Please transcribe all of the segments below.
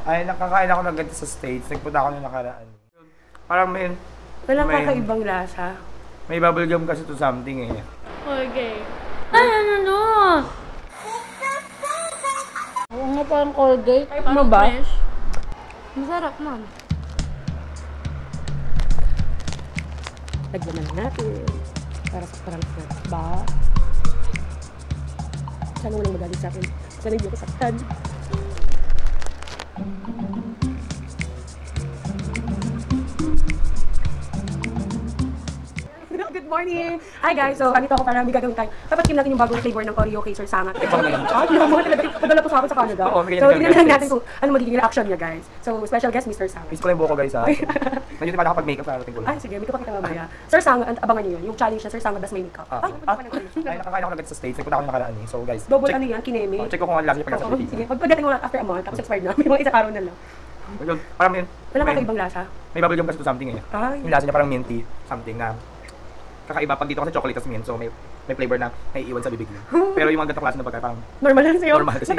Ay, nakakain ako ng ganito sa States. Nagpunta ako nung nakaraan. Parang may... Walang kakaibang lasa. May bubblegum kasi to something eh. Okay. Ay, ano? Oo nga, parang Colgate. Ano ba? Masarap, ma'am. Lagyan na lang natin. Para sa parang snacks ba? Sana walang magaling sa akin. Sana hindi ako saktan. Good morning! Hi guys! So, andito ako para may gagawin tayo. Dapat kim natin yung bagong flavor ng Oreo kay Sir Sangat. Ah, hindi mo talaga. Padala po sa akin sa Canada. So, tingnan lang natin kung ano magiging reaction niya guys. So, special guest, Mr. Sangat. Miss ko lang yung buko guys ha. Ngayon pa nakapag-makeup sa ating gulo. Ay, sige. May kapakita mamaya. Sir Sangat, abangan niyo yun. Yung challenge na Sir Sangat das may makeup. Ay, nakakain ako ng ganito sa States. Nagpunta ako nung nakaraan eh. So guys, Double ano yan, kineme. check ko kung ano lasa niya pag nasa Oo, Pilipinas. sige. Pagdating mo after a month, tapos expired na. May mga isang araw na lang. Ayun, parang may... Walang kakaibang lasa. May bubblegum kasi to something eh. Ay. Yung lasa niya parang minty something na kakaiba pag dito kasi chocolate tas mint, so may flavor na naiiwan sa bibig niyo. Pero yung mga ganitong klase na pagkain parang Normal lang sa'yo. normal kasi.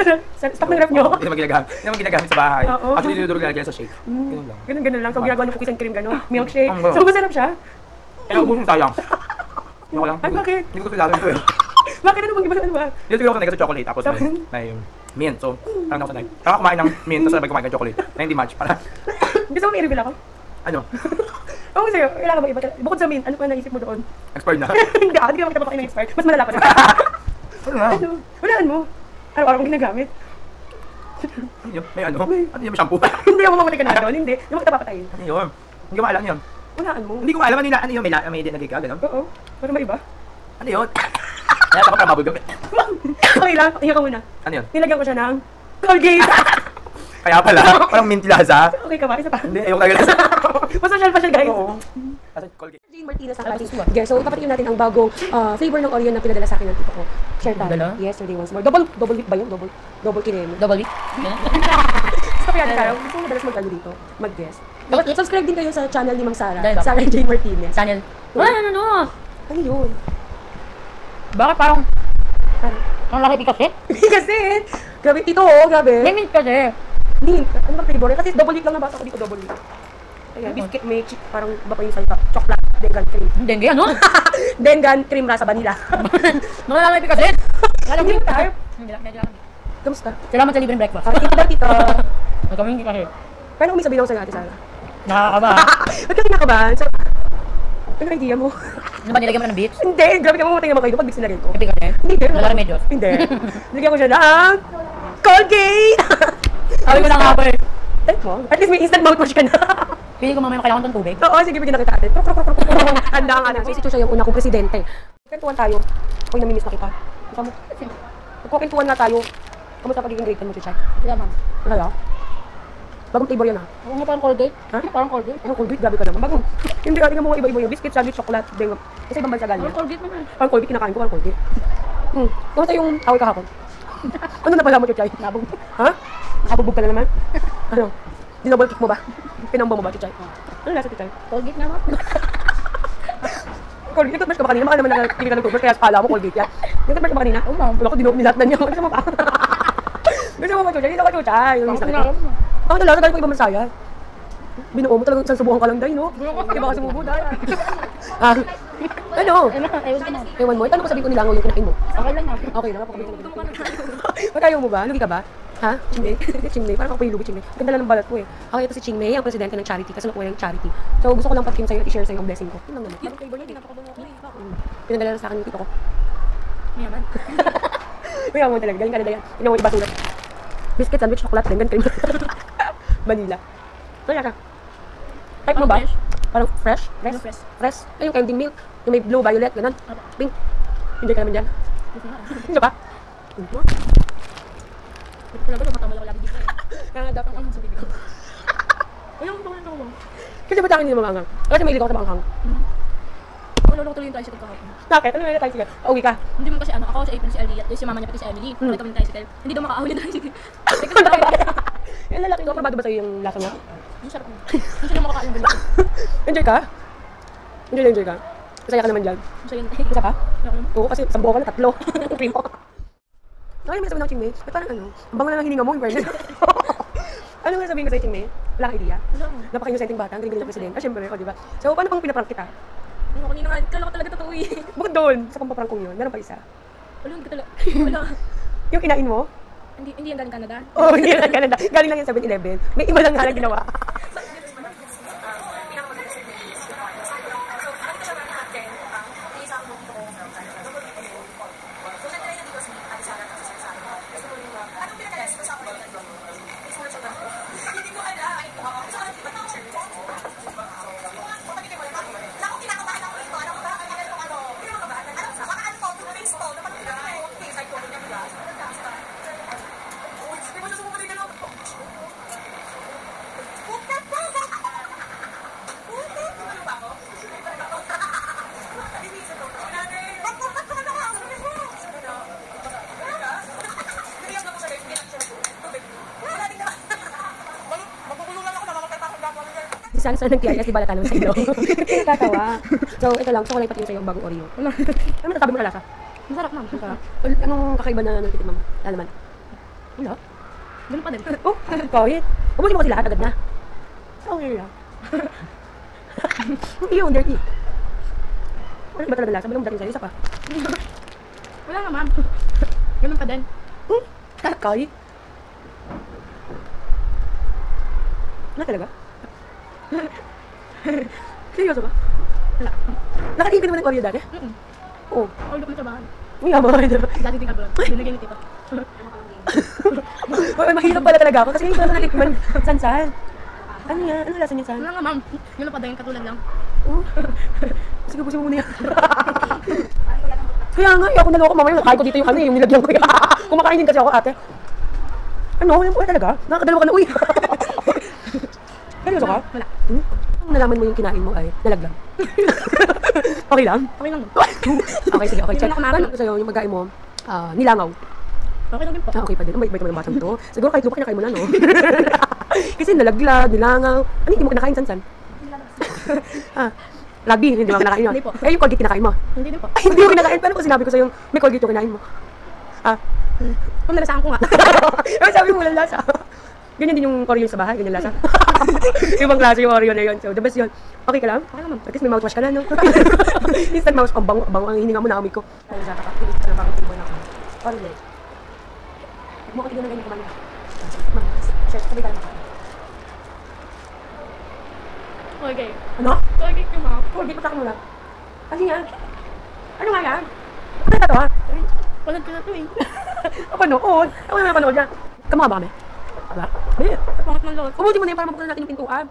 Stop ng ref nyo. Hindi naman ginagamit. Hindi naman ginagamit sa bahay. Oo. Actually, dinudurog nila sa shake. Ganun lang. Ganun lang. So, ginagawa ng cookies and cream, gano'n. Milkshake. Ang So, masarap siya. Kaya ubus sayang. Hindi ko lang. Ay, bakit? Hindi ko kilala ito eh. Bakit ano bang ano ba? Dito siguro ako sanay sa chocolate tapos may mint. So, parang ako sanay. Kaka kumain ng mint tapos sabay kumain ng chocolate. Na hindi match. Para Gusto mo may reveal ako? ano? Oo, sa'yo. Kailangan ba iba? Bukod sa mint, ano pa naisip mo doon? Expired na. Hindi ka makapakain ng expired. Mas malala pa na. Ano nga? Ano? Walaan mo. Araw-araw kong ginagamit. Ano yun? May ano? Ano yun? May shampoo? Hindi ako mamalik ka na doon. Hindi. Yung magtapapatayin. Ano yun? Hindi ko maalam yun. Walaan mo. Hindi ko maalam ano yun. Ano yun? May nagika? Ganun? Oo. Para maiba. Ano yun? Kaya ako para mabugam. Okay lang. Iyak ka muna. Ano yun? Nilagyan ko siya ng Colgate. Kaya pala, parang mint lasa. Okay ka ba? Isa pa. Hindi, ayoko talaga lasa. Masosyal pa siya, guys. Oo. Lasa Colgate. Jane Martinez ang ating guest. So, ipapatikin natin ang bagong flavor ng Oreo na pinadala sa akin ng tito ko. Share tayo. Dala? Yesterday once more. Double whip ba yun? Double kineme. Double week? So, kaya tayo. Gusto mo madalas mag-ano dito? Mag-guest. Dapat subscribe din kayo sa channel ni Mang Sara. Dahil ba? Sara Jane Martinez. Channel. Ano? Ano yun? Bakit parang Parang, ang laki kasi? kasi, grabe, tito oh, grabe. May mint kasi. Mint. Ano ba flavor? Kasi double whip lang nabasa ko dito, double whip. Ayan, biscuit may parang ba pa yung salita? Chocolate, dengan cream. Dengue ano? Dengan cream rasa vanilla. Nakalaki kasi? Alam mo yung type? Hindi lang, medyo lang. Kamusta? Salamat sa libreng breakfast. Tito daw, tito. Nagkamingin kasi. Paano kung may sabihin ako sa'yo, Ate Sara? Nakakaba. Ba't ka kinakabahan? So, ano idea mo? Ano ba nilagyan mo ng beats? Hindi, grabe ka mamatay naman kayo pag bigsin na rin ko. Kapit kasi? Hindi, Lalaki medyo. Hindi. Nilagyan ko siya ng Colgate! Sabi ko na nga ba eh. Type mo? At least may instant mouthwash ka na. Pili ko mamaya kailangan ng tubig. Oo, sige, bigyan na kita ate. Handa nga na. So, siya yung una kong presidente. Kwentuhan tayo. Ako'y namimiss na kita. Ikaw mo. Magkukwentuhan nga tayo. Kamusta pagiging grade 10 mo, Chichay? Wala ma'am. Wala. Bagong flavor yan ha. Oo nga parang Colgate. Ha? Parang Colgate. Ano, Colgate? Grabe ka naman. Bagong. Hindi ka, tingnan mo mga iba-iba yung biscuit, sandwich, chocolate, dengue. Kasi ibang bansa galing. Parang Colgate naman. Parang Colgate, kinakain ko, parang Colgate. Kamusta yung away kahapon? Ano na pala mo, Chuchay? Nabog. Ha? Nakabugbog ka na naman? Ano? Dinouble kick mo ba? Pinamba mo ba, Chuchay? Ano lasa, Chuchay? Colgate nga ma'am. Colgate, nag-toothbrush ka ba kanina? Baka naman hindi ka nag-toothbrush, kaya kala mo Colgate yan. Nag-toothbrush ka ba kanina? Oo ma'am. Wala ko, nilat na niya. Gusto mo ba? Gusto mo ba, Chuchay? Hindi ako, Chuchay. Yung sakit. Alam mo. Ako talaga, galing ko ibang mansaya. Binuo mo talagang isang subukan ka lang, Day, no? Iba ka sumubo, Day. Ano? Ayos ka na. Ewan mo, paano ko sabihin ko nilangaw yung kinain mo? Okay lang ma'am. Okay lang, napakabit ka na. Magkayo mo ba? Lugi ka ba? Ha? Chingmei? Chingmei, parang ako pa yung lugi, Chingmei. Ganda lang ng balat ko eh. Okay, ito si Chingmei, ang presidente ng charity, kasi nakuha yung charity. So, gusto ko lang patikim sa'yo at i-share sa'yo ang blessing ko. Yun lang naman. Parang flavor niya, pinapakabango ko eh. Pinadala na sa akin yung tito ko. Mayaman. Kaya mo talaga, galing ka na yan. Tingnan mo iba sulat. Biscuit, sandwich, chocolate, dengan, cream. Vanilla. Ano ka? Type mo ba? Fresh. Parang fresh? Fresh? Fresh. Fresh? Ay, yung ending milk. Yung may blue, violet, ganun. Pink. Hindi ka naman dyan. Hindi pa? Hindi. Talaga tumatambal ako lagi dito. Kaya nga dapat Ang sa bibig ko. Ayun, ito mo. Kasi ba't akin hindi naman maangang? Kasi may ako sa maanghang. Lolo ko tuloy yung tricycle kahapon. Bakit? Ano yung tricycle? Uwi ka. Hindi mo kasi ano, ako sa apron si Ellie at si mama niya pati si Emily. Ito kami ng tricycle. Hindi daw makakahuli ng tricycle. Yung lalaki ko, probado ba sa'yo yung lasa nga? Ang sarap mo. Ang sarap makakain ng ganito. Enjoy ka? Enjoy ka? Masaya ka naman dyan? Masaya yun. Isa ka? Ako naman. Oo, kasi sa buho ka na, 3. Cream po. Nakalimutan sabi ng chingmate, ba't parang ano? Ang bango na ng hininga mo, in fairness. Ano nga sabihin ko sa'yo, Ching May? Wala kang idea? Wala ko. Napaka-inosenteng bata, ang galing-galing ng presidente. Ah, syempre, o, di ba? So, paano pang pinaprank kita? Ano, kanina nga, kala ko talaga totoo eh. Bukod doon, sa pampaprank kong yun, meron pa isa. Wala, hindi ko talaga. Wala. Yung kinain mo? Hindi yan galing Canada. Oh, hindi lang Canada. Galing lang yung 7-Eleven. May iba lang nga na ginawa. Sana sa nag-TIS, di ba natanong sa'yo? Natatawa. So, ito lang. So, kulay pati yung sa'yo ang bagong Oreo. Ano masasabi mo na lasa? Masarap ma'am. Masarap. Anong kakaiba na nagtitin mo? Lalaman? Wala. Ganun pa din. Oh, kahit. Umusin mo kasi lahat agad na. Okay lang. Yung dirty. Ano ba talaga lasa? Walang dating sa'yo. Isa pa. Wala nga ma'am. Ganun pa din. Kahit. Wala talaga? Seryoso ba? Wala. Nakatingin ka naman ng Oreo dati? Oo. All up na trabaho. Uy, yaman. Dati din abroad. Binigyan ni tita. Mahirap pala talaga ako kasi hindi ko na natikman. San? Ano yan? Ano lasa niya, San? Wala nga ma'am. Ganun pa din. Katulad lang. Oh. Sige, busin mo muna yan. Kaya nga, ako naloko mamaya. Nakain ko dito yung ano yung nilagyan ko. Kumakain din kasi ako, ate. Ano? Yung buhay talaga? Nakakadalawa ka na, uy. Seryoso ka? Wala. Kung nalaman mo yung kinain mo ay nalaglag. Okay lang? Okay lang. Okay, sige, okay. Check. Hindi na ako Paano ko sa'yo yung magain mo? Nilangaw. Okay lang din po. Okay pa din. Ang bait-bait naman ng batang to. Siguro kahit lupa kinakain mo na, no? Kasi nalaglag, nilangaw. Ano hindi mo kinakain, San? Rugby, hindi mo kinakain yun. Hindi po. Eh, yung Colgate kinakain mo. Hindi din po. Ay, hindi mo kinakain. Paano ko sinabi ko sa'yo may Colgate yung kinain mo? Kung nalasaan ko nga. Ay, sabi mo walang lasa. Ganyan din yung Oreo sa bahay, ganyan lasa. Ibang klase yung Oreo na yun. So, the best yun. Okay ka lang? Okay lang ma'am. At least may mouthwash ka na, no? Instant mouthwash, ang bango ang hininga mo, naamoy ko. Ay, sa kakakilis ka na bagong tubo na ako. Parang ganyan. Huwag mo ka tignan na ganyan kumain. Ma'am, share, sabay tayo makain. Okay. Ano? Okay ka ma'am. Colgate, patak mo lang. Kasi yan. Ano nga yan? Ano na to, ha? Walang ka na to eh. Kapanood. Ako naman napanood yan. Kamukha ba kami? Aba? Hindi. Pangat ng lord. Ubuti mo na yan para mabukan natin yung pintuan.